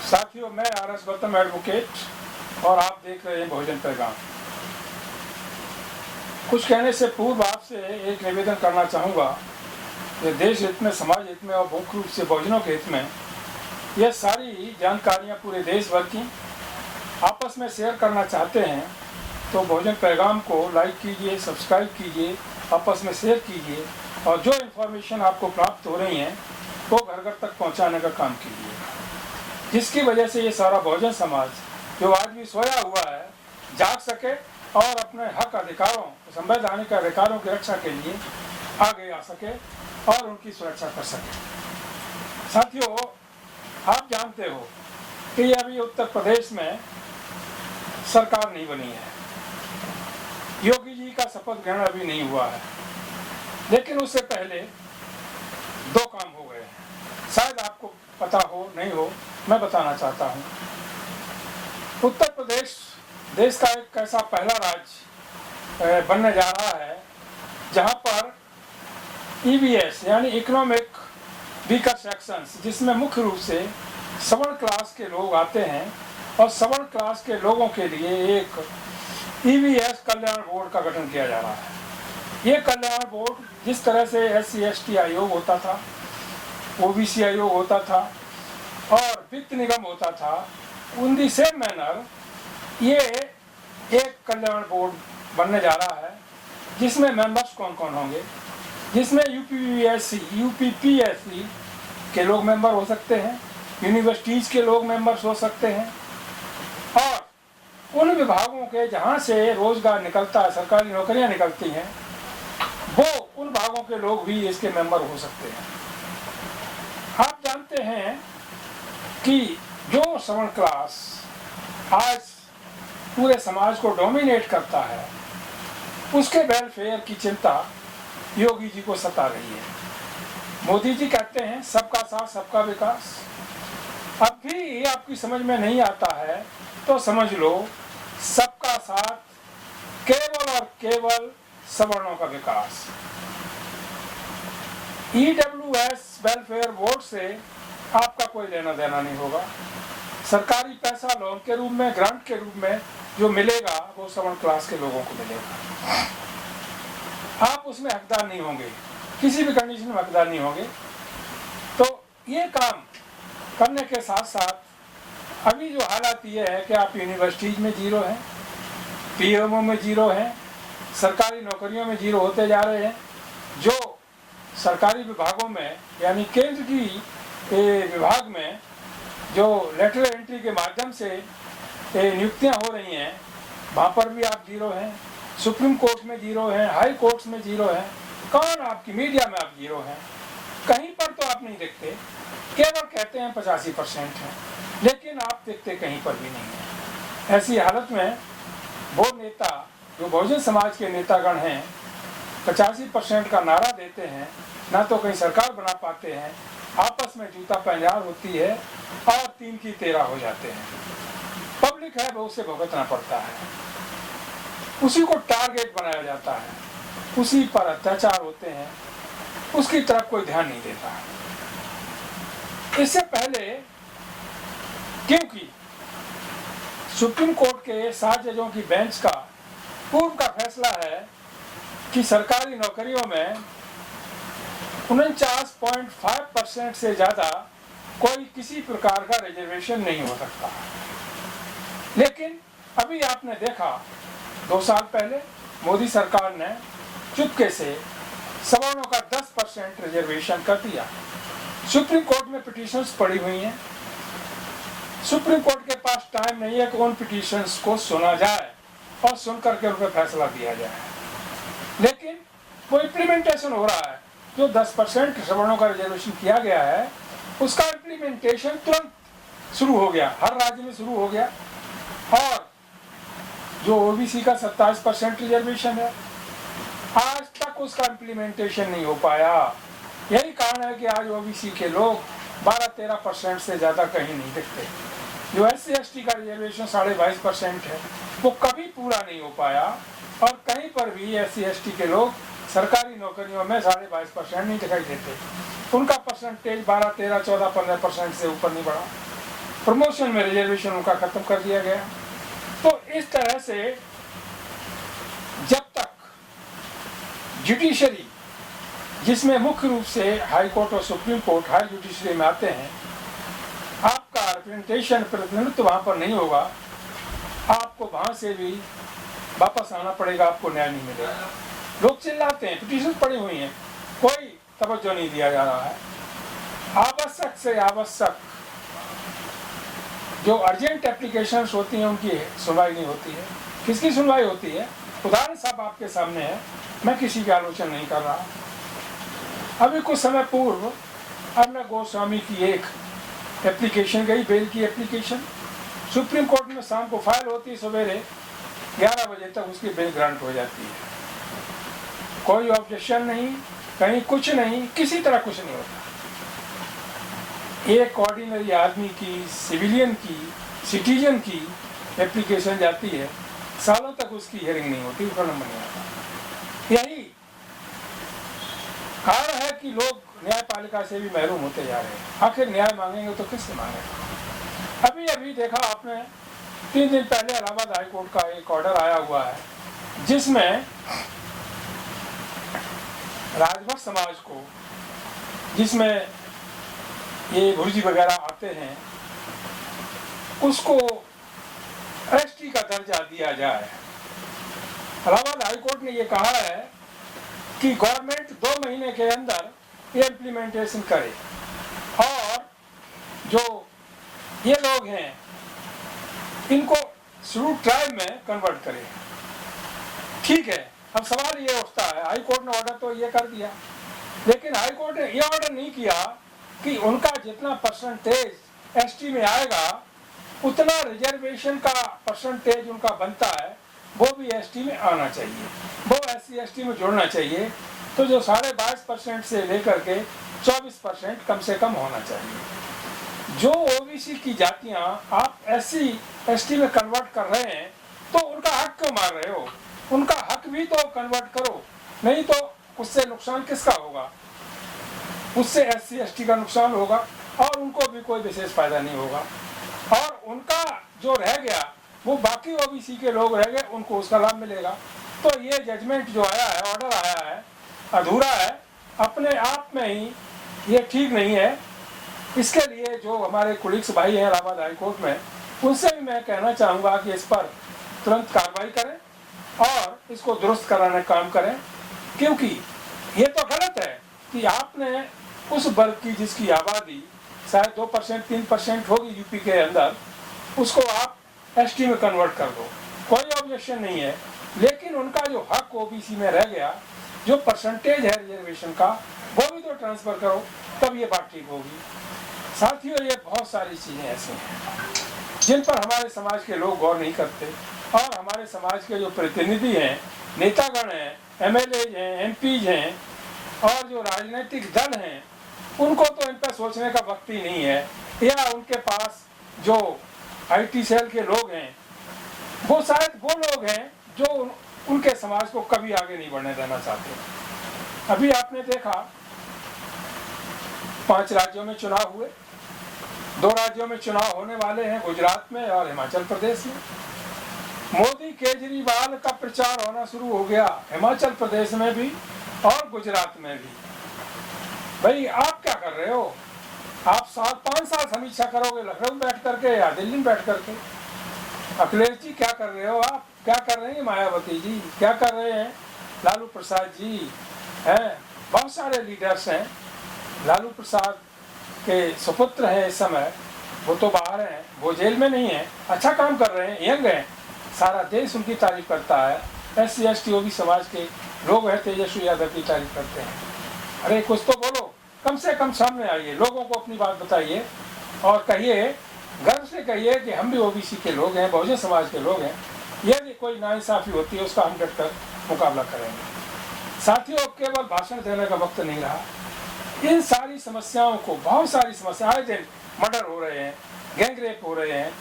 साथियों, मैं RS. Gautam advocate और आप देख रहे हैं बहुजन पैगाम। कुछ कहने से पूर्व आपसे एक निवेदन करना चाहूँगा कि देश हित में, समाज हित में और मुख्य रूप से बहुजनों के हित में यह सारी जानकारियाँ पूरे देश भर की आपस में शेयर करना चाहते हैं तो बहुजन पैगाम को लाइक कीजिए, सब्सक्राइब कीजिए, आपस में शेयर कीजिए और जो इन्फॉर्मेशन आपको प्राप्त हो रही हैं वो घर घर तक पहुंचाने का काम कीजिए, जिसकी वजह से ये सारा बहुजन समाज जो आज भी सोया हुआ है जाग सके और अपने हक अधिकारों, संवैधानिक अधिकारों की रक्षा के लिए आगे आ सके और उनकी सुरक्षा कर सके। साथियों, आप जानते हो कि अभी उत्तर प्रदेश में सरकार नहीं बनी है, योगी जी का शपथ ग्रहण अभी नहीं हुआ है, लेकिन उससे पहले दो काम हो गए हैं। शायद आपको पता हो, नहीं हो, मैं बताना चाहता हूँ। उत्तर प्रदेश देश का एक ऐसा पहला राज्य बनने जा रहा है जहाँ पर ईवीएस यानी इकोनॉमिक वीकर सेक्शंस, जिसमें मुख्य रूप से सवर्ण क्लास के लोग आते हैं और सवर्ण क्लास के लोगों के लिए एक ईवीएस कल्याण बोर्ड का गठन किया जा रहा है। ये कल्याण बोर्ड जिस तरह से SC/ST आयोग होता था, OBC आयोग होता था और वित्त निगम होता था, उन दी सेम मैनर ये एक कल्याण बोर्ड बनने जा रहा है जिसमें मेंबर्स कौन कौन होंगे, जिसमें UPSC, UPPSC के लोग मेंबर हो सकते हैं, यूनिवर्सिटीज़ के लोग मेंबर्स हो सकते हैं और उन विभागों के जहाँ से रोजगार निकलता है, सरकारी नौकरियाँ निकलती हैं, वो उन भागों के लोग भी इसके मेंबर हो सकते हैं। आप जानते हैं कि जो सवर्ण क्लास आज पूरे समाज को डोमिनेट करता है, उसके वेलफेयर की चिंता योगी जी को सता रही है। मोदी जी कहते हैं सबका साथ सबका विकास। अब भी आपकी समझ में नहीं आता है तो समझ लो, सबका साथ केवल और केवल सवर्णों का विकास। EWS वेलफेयर बोर्ड से आपका कोई लेना देना नहीं होगा। सरकारी पैसा लोन के रूप में, ग्रांट के रूप में जो मिलेगा वो सवर्ण क्लास के लोगों को मिलेगा। आप उसमें हकदार नहीं होंगे, किसी भी कंडीशन में हकदार नहीं होंगे। तो ये काम करने के साथ साथ अभी जो हालात ये है कि आप यूनिवर्सिटीज में जीरो हैं, PMO में जीरो हैं, सरकारी नौकरियों में जीरो होते जा रहे हैं। जो सरकारी विभागों में यानी केंद्र की विभाग में जो लेटर एंट्री के माध्यम से नियुक्तियां हो रही हैं, वहाँ पर भी आप जीरो हैं, सुप्रीम कोर्ट में जीरो हैं, हाई कोर्ट्स में जीरो हैं, कौन आपकी मीडिया में आप जीरो हैं, कहीं पर तो आप नहीं देखते। केवल कहते हैं 85% है, लेकिन आप देखते कहीं पर भी नहीं है। ऐसी हालत में वो नेता जो बहुजन समाज के नेतागण हैं 85% का नारा देते हैं, ना तो कहीं सरकार बना पाते हैं, आपस में जूता पंजार होती है और 3 की 13 हो जाते हैं। पब्लिक है वो उसे भुगतना पड़ता है, उसी को टारगेट बनाया जाता है, उसी पर अत्याचार होते हैं, उसकी तरफ कोई ध्यान नहीं देता है। इससे पहले क्योंकि सुप्रीम कोर्ट के 7 जजों की बेंच का पूर्व का फैसला है कि सरकारी नौकरियों में 49.5% से ज्यादा कोई किसी प्रकार का रिजर्वेशन नहीं हो सकता। लेकिन अभी आपने देखा 2 साल पहले मोदी सरकार ने चुपके से सवर्णों का 10% रिजर्वेशन कर दिया। सुप्रीम कोर्ट में पिटीशंस पड़ी हुई हैं, सुप्रीम कोर्ट के पास टाइम नहीं है कि उन पिटीशंस को सुना जाए और सुन करके उन पर फैसला दिया जाए, लेकिन वो इम्प्लीमेंटेशन हो रहा है। जो 10% सवर्णों का रिजर्वेशन किया गया है उसका इम्प्लीमेंटेशन तुरंत शुरू हो गया, हर राज्य में शुरू हो गया। और जो OBC का 27% रिजर्वेशन है, आज तक उसका इम्प्लीमेंटेशन नहीं हो पाया। यही कारण है कि आज OBC के लोग 12-13% से ज़्यादा कहीं नहीं दिखते। जो SC/ST का रिजर्वेशन 22.5% है, वो कभी पूरा नहीं हो पाया और कहीं पर भी SC/ST के लोग सरकारी नौकरियों में 22.5% नहीं दिखाई देते। उनका परसेंटेज 12, 13, 14, 15% से ऊपर नहीं बढ़ा। प्रमोशन में रिजर्वेशन उनका खत्म कर दिया गया। तो इस तरह से जब तक जुडिशरी, जिसमें मुख्य रूप से हाई कोर्ट और सुप्रीम कोर्ट हाई जुडिशरी में आते हैं, आपका रिप्रेजेंटेशन, प्रतिनिधित्व वहां पर नहीं होगा, आपको वहां से भी वापस आना पड़ेगा, आपको न्याय नहीं मिलेगा। लोग चिल्लाते हैं, पिटीशन पड़ी हुई हैं, कोई तवज्जो नहीं दिया जा रहा है। आवश्यक से आवश्यक जो अर्जेंट एप्लीकेशंस होती हैं उनकी सुनवाई नहीं होती है। किसकी सुनवाई होती है? उदाहरण साहब आपके सामने है, मैं किसी की आलोचना नहीं कर रहा। अभी कुछ समय पूर्व अर्नब गोस्वामी की एक एप्लीकेशन गई, बेल की एप्लीकेशन, सुप्रीम कोर्ट में शाम को फाइल होती है, सवेरे 11 बजे तक उसकी बेल ग्रांट हो जाती है। कोई ऑब्जेक्शन नहीं, कहीं कुछ नहीं, किसी तरह कुछ नहीं होता। एक ऑर्डिनरी आदमी की, सिविलियन की, सिटीजन की एप्लीकेशन जाती है, सालों तक उसकी हियरिंग नहीं होती, उसका नंबर नहीं आता। यही कारण है कि लोग न्यायपालिका से भी महरूम होते जा रहे हैं। आखिर न्याय मांगेंगे तो किससे मांगेंगे? अभी अभी देखा आपने, 3 दिन पहले इलाहाबाद हाई कोर्ट का एक ऑर्डर आया हुआ है, जिसमें राजभर समाज को, जिसमें ये भुर्जी वगैरह आते हैं, उसको एसटी का दर्जा दिया जाए। इलाहाबाद हाई कोर्ट ने ये कहा है कि गवर्नमेंट 2 महीने के अंदर ये इम्प्लीमेंटेशन करे और जो ये लोग हैं इनको शेड्यूल्ड ट्राइब में कन्वर्ट करे। ठीक है, अब सवाल ये उठता है, हाई कोर्ट ने ऑर्डर तो ये कर दिया, लेकिन हाई कोर्ट ने ये ऑर्डर नहीं किया कि उनका जितना परसेंटेज एसटी में आएगा उतना रिजर्वेशन का परसेंटेज उनका बनता है वो भी एसटी में आना चाहिए, वो एससी एसटी में जोड़ना चाहिए। तो जो 22.5% से लेकर के 24% कम से कम होना चाहिए। जो ओबीसी की जातियां आप एससी एसटी में कन्वर्ट कर रहे हैं तो उनका हक क्यों मार रहे हो? उनका हक भी तो कन्वर्ट करो, नहीं तो उससे नुकसान किसका होगा? उससे एससी एसटी का नुकसान होगा और उनको भी कोई विशेष फायदा नहीं होगा, और उनका जो रह गया वो बाकी ओबीसी के लोग रह गए, उनको उसका लाभ मिलेगा। तो ये जजमेंट जो आया है, ऑर्डर आया है, अधूरा है, अपने आप में ही ये ठीक नहीं है। इसके लिए जो हमारे कुलीग्स भाई हैं इलाहाबाद हाई कोर्ट में, उनसे भी मैं कहना चाहूँगा कि इस पर तुरंत कार्रवाई करें और इसको दुरुस्त कराने का काम करें, क्योंकि ये तो गलत है कि आपने उस वर्ग की जिसकी आबादी शायद 2% 3% होगी यूपी के अंदर, उसको आप एसटी में कन्वर्ट कर दो, कोई ऑब्जेक्शन नहीं है, लेकिन उनका जो हक ओबीसी में रह गया, जो परसेंटेज है रिजर्वेशन का, वो भी तो ट्रांसफर करो, तब ये बात ठीक होगी। साथियों, ये बहुत सारी चीजें ऐसी हैं जिन पर हमारे समाज के लोग गौर नहीं करते, और हमारे समाज के जो प्रतिनिधि हैं, नेतागण हैं, एमएलए हैं, एमपीज हैं, और जो राजनीतिक दल हैं, उनको तो इन पर सोचने का वक्त ही नहीं है, या उनके पास जो आईटी सेल के लोग हैं वो शायद वो लोग हैं जो उनके समाज को कभी आगे नहीं बढ़ने देना चाहते। अभी आपने देखा 5 राज्यों में चुनाव हुए, 2 राज्यों में चुनाव होने वाले हैं, गुजरात में और हिमाचल प्रदेश में। मोदी केजरीवाल का प्रचार होना शुरू हो गया हिमाचल प्रदेश में भी और गुजरात में भी। भाई आप क्या कर रहे हो? आप 5 साल समीक्षा करोगे लखनऊ में बैठ करके या दिल्ली में बैठ करके? अखिलेश जी क्या कर रहे हो? आप क्या कर रहे हैं? मायावती जी क्या कर रहे हैं? लालू प्रसाद जी हैं, बहुत सारे लीडर्स हैं। लालू प्रसाद के सुपुत्र हैं इस समय, वो तो बाहर हैं, वो जेल में नहीं है, अच्छा काम कर रहे हैं, यंग हैं, सारा देश उनकी तारीफ करता है। एससी एसटी ओबी समाज के लोग हैं, तेजस्वी यादव की तारीफ करते हैं। अरे कुछ तो बोलो, कम से कम सामने आइए, लोगों को अपनी बात बताइए और कहिए, गर्व से कहिए कि हम भी ओबीसी के लोग हैं, बहुजन समाज के लोग हैं। यदि कोई नाइंसाफी होती है उसका हम डटकर मुकाबला करेंगे। साथियों, केवल भाषण देने का वक्त नहीं रहा। इन सारी समस्याओं को, बहुत सारी समस्या, आए दिन मर्डर हो रहे हैं, गैंगरेप हो रहे हैं,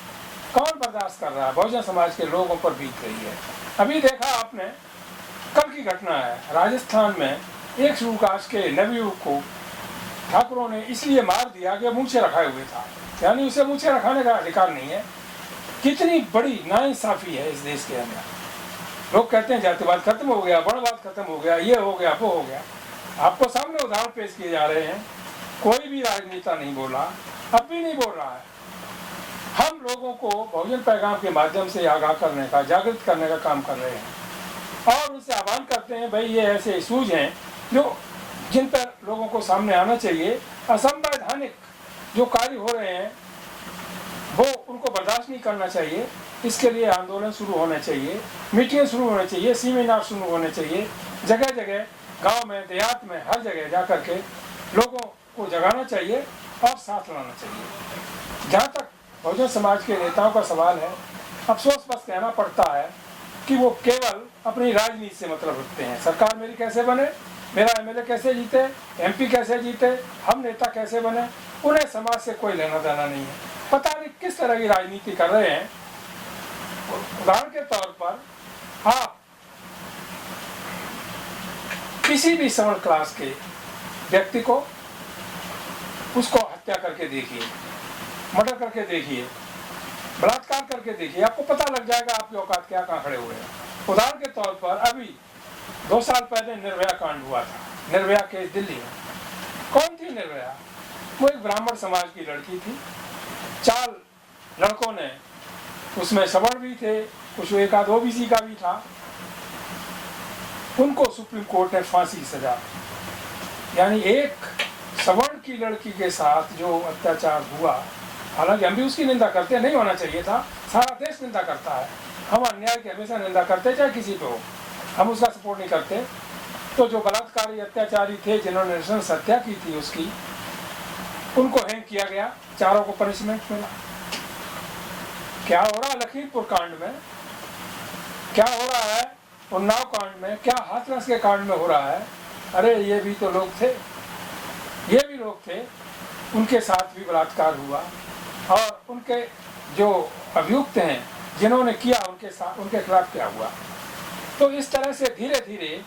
कौन बर्दाश्त कर रहा है? बहुजन समाज के लोगों पर बीत रही है। अभी देखा आपने, कल की घटना है, राजस्थान में एक शेड्यूल कास्ट के नवयुवक को ठाकुरों ने इसलिए मार दिया कि मूछें रखाए हुए था, यानी उसे मूछें रखाने का अधिकार नहीं है। कितनी बड़ी नाइंसाफी है इस देश के अंदर। लोग कहते हैं जातिवाद खत्म हो गया, वर्णवाद खत्म हो गया, ये हो गया, वो हो गया। आपको सामने उदाहरण पेश किए जा रहे हैं। कोई भी राजनेता नहीं बोला, अब भी नहीं बोल रहा है। हम लोगों को बहुजन पैगाम के माध्यम से आगाह करने का, जागृत करने का काम कर रहे हैं और उनसे आह्वान करते हैं, भाई ये ऐसे इशूज हैं जो जिन पर लोगों को सामने आना चाहिए। असंवैधानिक जो कार्य हो रहे हैं वो उनको बर्दाश्त नहीं करना चाहिए। इसके लिए आंदोलन शुरू होने चाहिए, मीटिंग शुरू होने चाहिए, सेमिनार शुरू होने चाहिए, जगह जगह, गांव में, देहात में, हर जगह जा कर के लोगों को जगाना चाहिए और साथ लाना चाहिए। जहाँ तक बहुजन समाज के नेताओं का सवाल है, अफसोस बस कहना पड़ता है कि वो केवल अपनी राजनीति से मतलब रखते हैं। सरकार मेरी कैसे बने, मेरा एमएलए कैसे जीते, एमपी कैसे जीते, हम नेता कैसे बने, उन्हें समाज से कोई लेना देना नहीं है। पता नहीं किस तरह की राजनीति कर रहे हैं। उदाहरण के तौर पर आप किसी भी सवर्ण क्लास के व्यक्ति को, उसको हत्या करके देखिए, मर्डर करके देखिए, बलात्कार करके देखिए, आपको पता लग जाएगा आपकी औकात क्या कहाँ खड़े हुए हैं। उदाहरण के तौर पर अभी 2 साल पहले निर्भया कांड हुआ था, निर्भया केस दिल्ली में। कौन थी निर्भया? वो एक ब्राह्मण समाज की लड़की थी। 4 लड़कों ने, उसमें सवर्ण भी थे, कुछ एक आध ओबीसी का भी था, उनको सुप्रीम कोर्ट ने फांसी की सजा, यानी एक सवर्ण की लड़की के साथ जो अत्याचार हुआ, हालांकि हम भी उसकी निंदा करते, नहीं होना चाहिए था, सारा देश निंदा करता है, हम अन्याय की हमेशा निंदा करते चाहे किसी पे हो, हम उसका सपोर्ट नहीं करते। तो जो बलात्कारी अत्याचारी थे जिन्होंने नृशंस हत्या की थी उसकी, उनको हैंग किया गया, 4 को पनिशमेंट मिला। क्या हो रहा है लखीमपुर कांड में, क्या हो रहा है उन्नाव कांड में, क्या हाथरस के कांड में हो रहा है? अरे ये भी तो लोग थे, ये भी लोग थे, उनके साथ भी बलात्कार हुआ और उनके जो अभियुक्त हैं जिन्होंने किया उनके साथ, उनके खिलाफ क्या हुआ? तो इस तरह से धीरे धीरे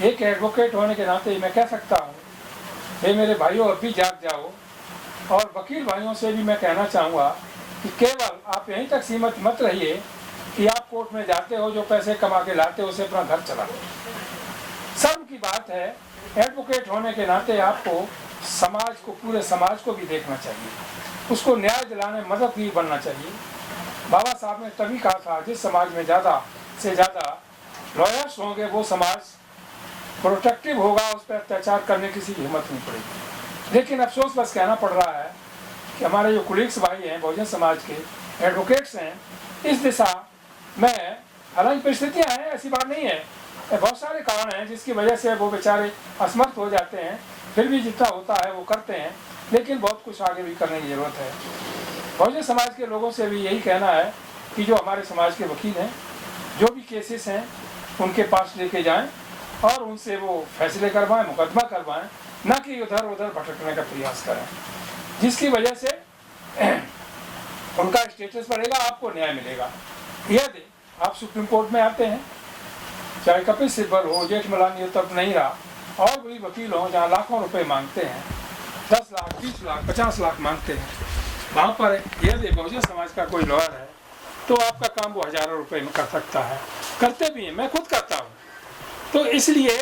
एक एडवोकेट होने के नाते मैं कह सकता हूँ, ये मेरे भाइयों अब भी जाग जाओ। और वकील भाइयों से भी मैं कहना चाहूँगा कि केवल आप यहीं तक सीमित मत रहिए कि आप कोर्ट में जाते हो, जो पैसे कमा के लाते हो उसे अपना घर चलाते हो। शर्म की बात है, एडवोकेट होने के नाते आपको समाज को, पूरे समाज को भी देखना चाहिए, उसको न्याय दिलाने मदद भी बनना चाहिए। बाबा साहब ने तभी कहा था, जिस समाज में ज़्यादा से ज़्यादा लॉयर्स होंगे वो समाज प्रोटेक्टिव होगा, उस पर अत्याचार करने की किसी की हिम्मत नहीं पड़ेगी। लेकिन अफसोस बस कहना पड़ रहा है कि हमारे जो कुलीग्स भाई हैं, बहुजन समाज के एडवोकेट्स हैं, इस दिशा में, हालांकि परिस्थितियाँ हैं, ऐसी बात नहीं है, बहुत सारे कारण हैं जिसकी वजह से वो बेचारे असमर्थ हो जाते हैं, फिर भी जितना होता है वो करते हैं, लेकिन बहुत कुछ आगे भी करने की ज़रूरत है। बहुजन समाज के लोगों से भी यही कहना है कि जो हमारे समाज के वकील हैं, जो भी केसेस हैं उनके पास लेके जाएं और उनसे वो फैसले करवाएं, मुकदमा करवाएं, ना कि उधर उधर भटकने का प्रयास करें, जिसकी वजह से उनका स्टेटस बढ़ेगा, आपको न्याय मिलेगा। यदि आप सुप्रीम कोर्ट में आते हैं, चाहे कपिल सिब्बल हो, जेठमलानी हो, तब नहीं रहा, और कोई वकील हो जहाँ लाखों रुपए मांगते हैं, 10 लाख, 20 लाख, 50 लाख मांगते हैं, वहाँ पर यदि बहुजन समाज का कोई लॉयर है तो आपका काम वो हज़ारों रुपए में कर सकता है, करते भी हैं, मैं खुद करता हूँ। तो इसलिए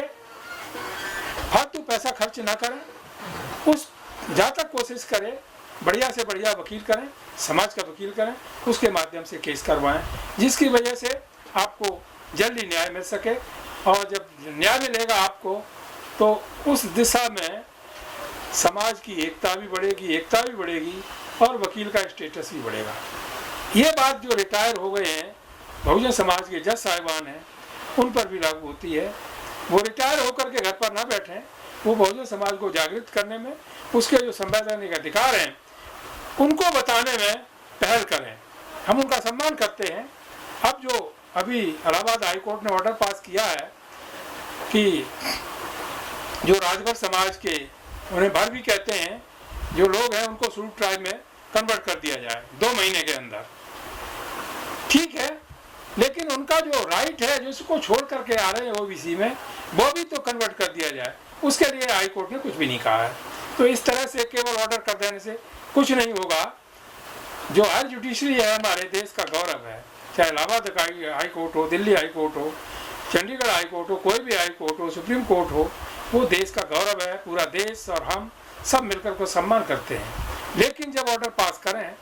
फालतू पैसा खर्च ना करें, उस जहाँ तक कोशिश करें बढ़िया से बढ़िया वकील करें, समाज का वकील करें, उसके माध्यम से केस करवाएं, जिसकी वजह से आपको जल्दी न्याय मिल सके। और जब न्याय मिलेगा आपको तो उस दिशा में समाज की एकता भी बढ़ेगी और वकील का स्टेटस भी बढ़ेगा। ये बात जो रिटायर हो गए हैं बहुजन समाज के जज साहिबान हैं उन पर भी लागू होती है। वो रिटायर होकर के घर पर ना बैठें, वो बहुजन समाज को जागृत करने में, उसके जो संवैधानिक अधिकार हैं उनको बताने में पहल करें। हम उनका सम्मान करते हैं। अब जो अभी इलाहाबाद हाई कोर्ट ने ऑर्डर पास किया है कि जो राजभर समाज के, उन्हें भर भी कहते हैं, जो लोग हैं उनको शेड्यूल ट्राइब में कन्वर्ट कर दिया जाए 2 महीने के अंदर, ठीक है, लेकिन उनका जो राइट है जिसको छोड़ करके आ रहे हैं ओबीसी में, वो भी तो कन्वर्ट कर दिया जाए, उसके लिए हाई कोर्ट ने कुछ भी नहीं कहा है। तो इस तरह से केवल ऑर्डर कर देने से कुछ नहीं होगा। जो हायर जुडिशरी है हमारे देश का गौरव है, चाहे इलाहाबाद हाई कोर्ट हो, दिल्ली हाई कोर्ट हो, चंडीगढ़ हाई कोर्ट हो, कोई भी हाई कोर्ट हो, सुप्रीम कोर्ट हो, वो देश का गौरव है। पूरा देश और हम सब मिलकर को सम्मान करते हैं। लेकिन जब ऑर्डर पास करें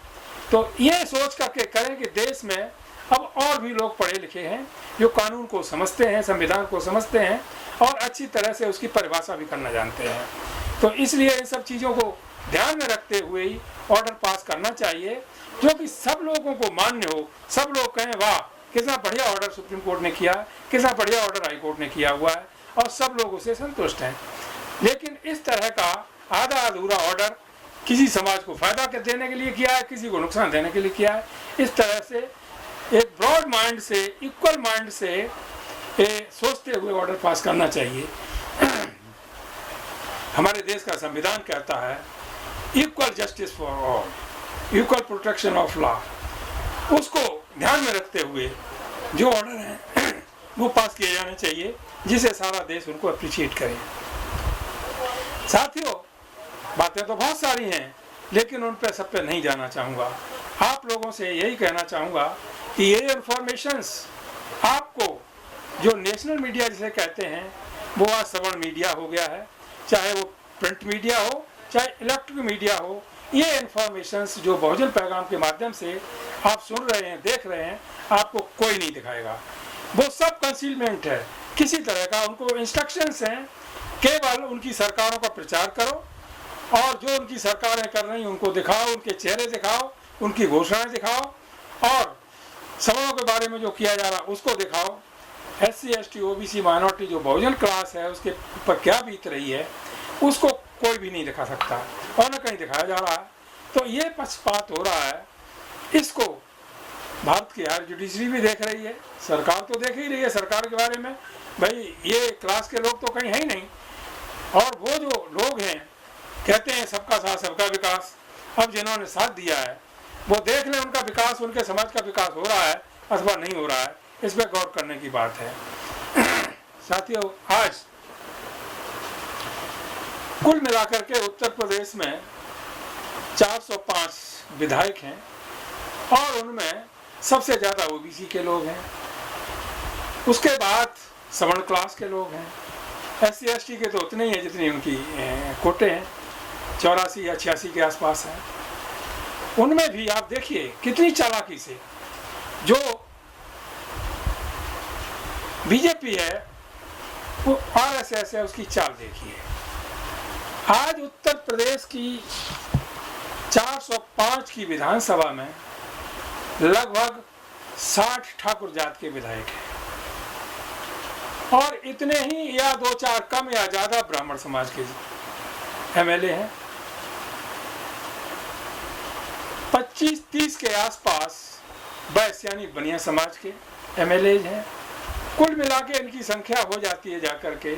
तो ये सोच करके करें कि देश में अब और भी लोग पढ़े लिखे हैं जो कानून को समझते हैं, संविधान को समझते हैं और अच्छी तरह से उसकी परिभाषा भी करना जानते हैं। तो इसलिए इन सब चीज़ों को ध्यान में रखते हुए ही ऑर्डर पास करना चाहिए जो कि सब लोगों को मान्य हो। सब लोग कहें वाह कितना बढ़िया ऑर्डर सुप्रीम कोर्ट ने किया, कितना बढ़िया ऑर्डर हाई कोर्ट ने किया हुआ है, और सब लोग उससे संतुष्ट हैं। लेकिन इस तरह का आधा अधूरा ऑर्डर किसी समाज को फायदा देने के लिए किया है, किसी को नुकसान देने के लिए किया है। इस तरह से एक ब्रॉड माइंड से, इक्वल माइंड से सोचते हुए ऑर्डर पास करना चाहिए। हमारे देश का संविधान कहता है equal justice for all, equal protection of law. उसको ध्यान में रखते हुए जो ऑर्डर हैं वो पास किए जाने चाहिए जिसे सारा देश उनको अप्रिशिएट करे। साथियों, बातें तो बहुत सारी हैं लेकिन उन पे सब पे नहीं जाना चाहूँगा। आप लोगों से यही कहना चाहूँगा कि ये इन्फॉर्मेशंस आपको जो नेशनल मीडिया जिसे कहते हैं वो आज श्रवण मीडिया हो गया है, चाहे वो प्रिंट मीडिया हो चाहे इलेक्ट्रिक मीडिया हो, ये इन्फॉर्मेशंस जो बहुजन पैगाम के माध्यम से आप सुन रहे हैं, देख रहे हैं, आपको कोई नहीं दिखाएगा। वो सब कंसीलमेंट है किसी तरह का। उनको इंस्ट्रक्शंस हैं केवल उनकी सरकारों का प्रचार करो और जो उनकी सरकारें कर रही उनको दिखाओ, उनके चेहरे दिखाओ, उनकी घोषणाएं दिखाओ और सवर्णों के बारे में जो किया जा रहा उसको दिखाओ। SC ST OBC माइनॉरिटी जो बहुजन क्लास है उसके ऊपर क्या बीत रही है उसको कोई भी नहीं दिखा सकता और न कहीं दिखाया जा रहा है। तो ये पक्षपात हो रहा है, इसको भारत की हायर जुडिशरी भी देख रही है, सरकार तो देख ही रही है। सरकार के बारे में भाई ये क्लास के लोग तो कहीं है ही नहीं। और वो जो लोग हैं कहते हैं सबका साथ सबका विकास, अब जिन्होंने साथ दिया है वो देख लें उनका विकास, उनके समाज का विकास हो रहा है अथवा नहीं हो रहा है, इस पर गौर करने की बात है। साथियों, आज कुल मिलाकर के उत्तर प्रदेश में 405 विधायक हैं और उनमें सबसे ज़्यादा OBC के लोग हैं, उसके बाद सवर्ण क्लास के लोग हैं। SC ST के तो उतने ही हैं जितनी उनकी कोटे हैं, 84 या 86 के आसपास हैं। उनमें भी आप देखिए कितनी चालाकी से जो बीजेपी है वो RSS है, उसकी चाल देखिए। आज उत्तर प्रदेश की 405 की विधानसभा में लगभग 60 ठाकुर जात के विधायक हैं और इतने ही या 2-4 कम या ज्यादा ब्राह्मण समाज के MLA हैं। 25-30 के आसपास वैश्य यानी बनिया समाज के MLA हैं। कुल मिला के इनकी संख्या हो जाती है जाकर के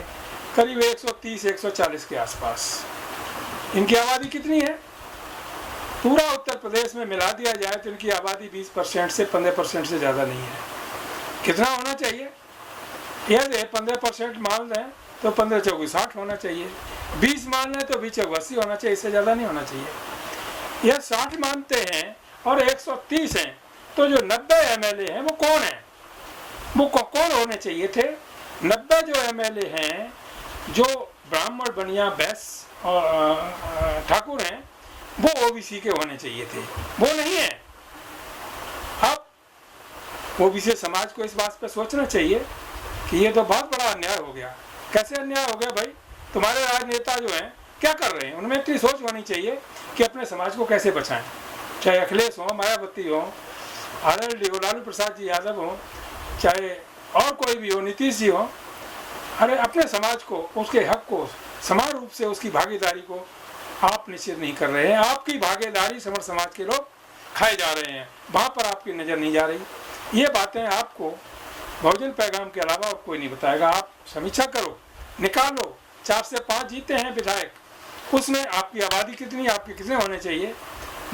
करीब 130-140 के आसपास। इनकी आबादी कितनी है? पूरा उत्तर प्रदेश में मिला दिया जाए तो इनकी आबादी 20% से 15% से ज़्यादा नहीं है। कितना होना चाहिए? यदि 15% मान लें तो 15 चौकी 60 होना चाहिए, 20 मान लें तो 20 चौकी 80 होना चाहिए, इससे ज़्यादा नहीं होना चाहिए। यह 60 मानते हैं और 130 हैं, तो जो 90 MLA हैं वो कौन है? वो कौन होने चाहिए थे? 90 जो MLA हैं जो ब्राह्मण बनिया वैश्य और ठाकुर हैं वो OBC के होने चाहिए थे, वो नहीं है। अब OBC समाज को इस बात पे सोचना चाहिए कि ये तो बहुत बड़ा अन्याय हो गया। कैसे अन्याय हो गया भाई? तुम्हारे राजनेता जो हैं क्या कर रहे हैं? उनमें इतनी सोच होनी चाहिए कि अपने समाज को कैसे बचाएं। चाहे अखिलेश हो, मायावती हो, RLD हो, लालू प्रसाद जी यादव हो, चाहे और कोई भी हो, नीतीश जी हो, अरे अपने समाज को, उसके हक को, समान रूप से उसकी भागीदारी को आप निश्चित नहीं कर रहे हैं। आपकी भागीदारी समर समाज के लोग खाए जा रहे हैं, वहाँ पर आपकी नज़र नहीं जा रही। ये बातें आपको बहुजन पैगाम के अलावा कोई नहीं बताएगा। आप समीक्षा करो, निकालो, 4 से 5 जीते हैं विधायक, उसमें आपकी आबादी कितनी, आपके कितने होने चाहिए,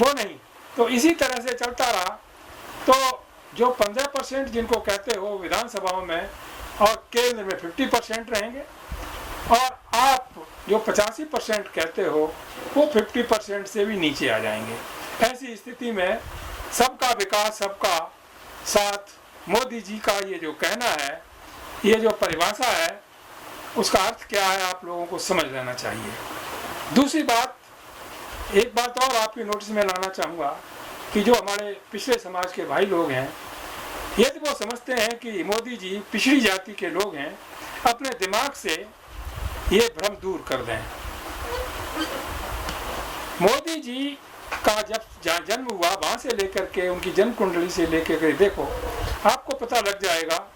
वो नहीं। तो इसी तरह से चलता रहा तो जो 15% जिनको कहते हो विधानसभाओं में और केंद्र में 50% रहेंगे और आप जो 85% कहते हो वो 50% से भी नीचे आ जाएंगे। ऐसी स्थिति में सबका विकास सबका साथ, मोदी जी का ये जो कहना है, ये जो परिभाषा है, उसका अर्थ क्या है आप लोगों को समझ लेना चाहिए। दूसरी बात, एक बात और आपकी नोटिस में लाना चाहूँगा कि जो हमारे पिछड़े समाज के भाई लोग हैं, यदि वो समझते हैं कि मोदी जी पिछड़ी जाति के लोग हैं, अपने दिमाग से ये भ्रम दूर कर दें। मोदी जी का जब जन्म हुआ वहाँ से लेकर के उनकी जन्म कुंडली से लेकर के देखो, आपको पता लग जाएगा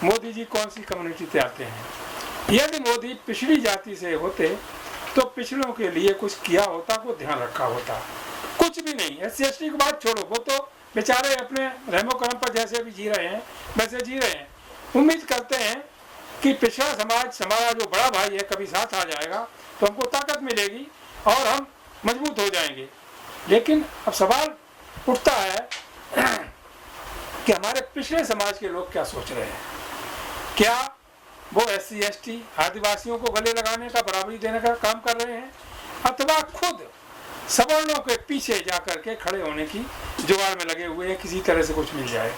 मोदी जी कौन सी कम्युनिटी से आते हैं। यदि मोदी पिछड़ी जाति से होते तो पिछड़ों के लिए कुछ किया होता, को ध्यान रखा होता। कुछ भी नहीं। SC/ST की बात छोड़ो, वो तो बेचारे अपने रहमो करम पर जैसे भी जी रहे हैं वैसे जी रहे हैं। उम्मीद करते हैं कि पिछड़ा समाज हमारा जो बड़ा भाई है कभी साथ आ जाएगा तो हमको ताकत मिलेगी और हम मजबूत हो जाएंगे। लेकिन अब सवाल उठता है कि हमारे पिछड़े समाज के लोग क्या सोच रहे हैं। क्या वो SC/ST आदिवासियों को गले लगाने का, बराबरी देने का काम कर रहे हैं, अथवा खुद सवर्णों के पीछे जाकर के खड़े होने की जुगाड़ में लगे हुए हैं, किसी तरह से कुछ मिल जाए।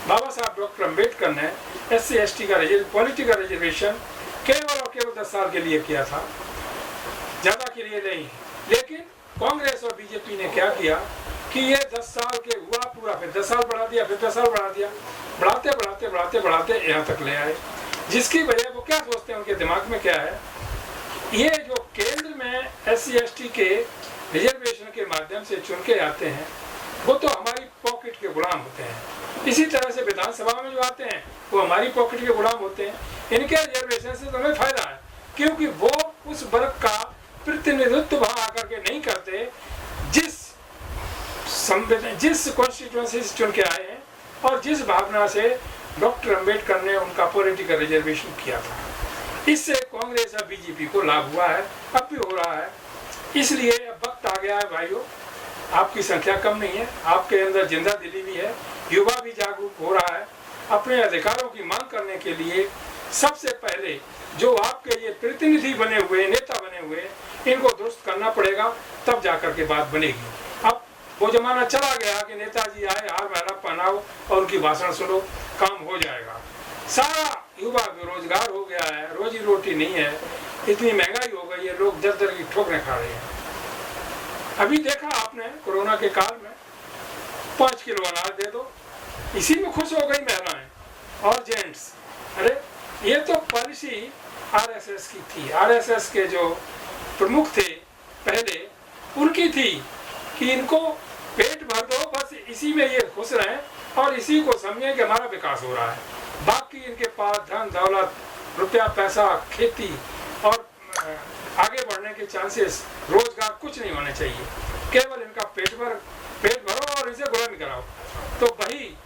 बाबा साहब डॉक्टर अम्बेडकर ने SC/ST का पॉलिटिकल रिजर्वेशन केवल और केवल 10 साल के लिए किया था, ज़्यादा के लिए नहीं। लेकिन कांग्रेस और बीजेपी ने क्या किया कि ये 10 साल के हुआ पूरा, फिर 10 साल बढ़ा दिया, फिर 10 साल बढ़ा दिया, बढ़ाते बढ़ाते बढ़ाते बढ़ाते यहाँ तक ले आए। जिसकी वजह वो क्या सोचते हैं, उनके दिमाग में क्या है, ये जो केंद्र में SC/ST के रिजर्वेशन के माध्यम से चुन के आते हैं वो तो हमारी पॉकेट के गुलाम होते हैं। इसी तरह से विधानसभा में जो आते हैं वो हमारी पॉकेट के गुलाम होते हैं। इनके रिजर्वेशन से तो हमें फायदा है, क्योंकि वो उस वर्ग का प्रतिनिधित्व वहां आकर के नहीं करते जिस कॉन्स्टिट्यूएंसी से चुन के आए हैं और जिस भावना से डॉक्टर अम्बेडकर ने उनका पॉलिटिकल रिजर्वेशन किया था। इससे कांग्रेस और बीजेपी को लाभ हुआ है, अब भी हो रहा है। इसलिए अब वक्त आ गया है भाइयों, आपकी संख्या कम नहीं है, आपके अंदर जिंदा दिली भी है, युवा भी जागरूक हो रहा है। अपने अधिकारों की मांग करने के लिए सबसे पहले जो आपके ये प्रतिनिधि बने हुए, नेता बने हुए, इनको दुरुस्त करना पड़ेगा, तब जाकर के बात बनेगी। अब वो जमाना चला गया कि नेताजी आए, हार महला पहनाओ और उनकी भाषण सुनो, काम हो जाएगा। सारा युवा बेरोजगार हो गया है, रोजी रोटी नहीं है, इतनी महंगाई हो गई है, लोग दर दर की ठोकरें खा रहे हैं। अभी देखा आपने कोरोना के काल में 5 किलो अनाज दे दो, इसी में खुश हो गई महिलाएं और जेंट्स। अरे ये तो पॉलिसी RSS की थी। RSS के जो प्रमुख थे पहले, उनकी थी कि इनको पेट भर दो, बस इसी में ये खुश रहें और इसी को समझें कि हमारा विकास हो रहा है। बाकी इनके पास धन दौलत, रुपया पैसा, खेती और आगे बढ़ने के चांसेस, रोजगार कुछ नहीं होने चाहिए। केवल इनका पेट भरो और इसे गुलामी कराओ। तो वही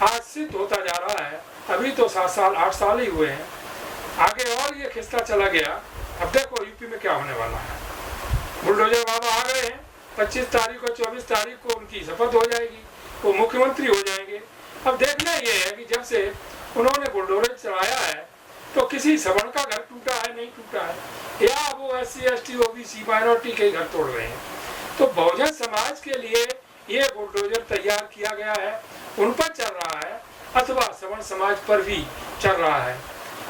आज सिद्ध होता जा रहा है। अभी तो 7 साल 8 साल ही हुए हैं, आगे और ये खिसता चला गया। अब देखो यूपी में क्या होने वाला है। बुलडोजर बाबा आ गए हैं, 25 तारीख को 24 तारीख को उनकी शपथ हो जाएगी, वो मुख्यमंत्री हो जाएंगे। अब देखना ये है कि जब से उन्होंने बुलडोजर चलाया है तो किसी सवर्ण का घर टूटा है, नहीं टूटा है, या वो SC/ST OBC माइनॉरिटी के घर तोड़ रहे हैं। तो बहुजन समाज के लिए ये बुलडोजर तैयार किया गया है, उन पर चल रहा है, अथवा सवर्ण समाज पर भी चल रहा है।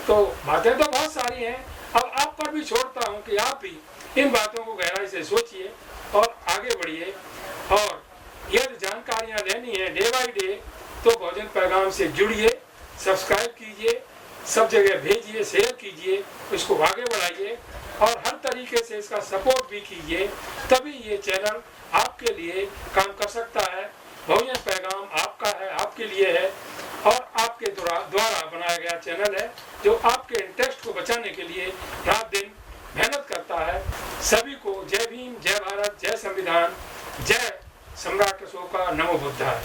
तो बातें तो बहुत सारी हैं। अब आप पर भी छोड़ता हूँ कि आप भी इन बातों को गहराई से सोचिए और आगे बढ़िए। और यदि जानकारियाँ लेनी है डे बाई डे तो बहुजन पैगाम से जुड़िए, सब्सक्राइब कीजिए, सब जगह भेजिए, शेयर कीजिए, इसको आगे बढ़ाइए और हर तरीके से इसका सपोर्ट भी कीजिए। तभी ये चैनल आपके लिए काम कर सकता है। बहुजन पैगाम आपका है, आपके लिए है और आपके द्वारा बनाया गया चैनल है जो आपके इंटरेस्ट को बचाने के लिए रात दिन मेहनत करता है। सभी को जय भीम, जय भारत, जय संविधान, जय सम्राट अशोका, नमो बुद्धाय।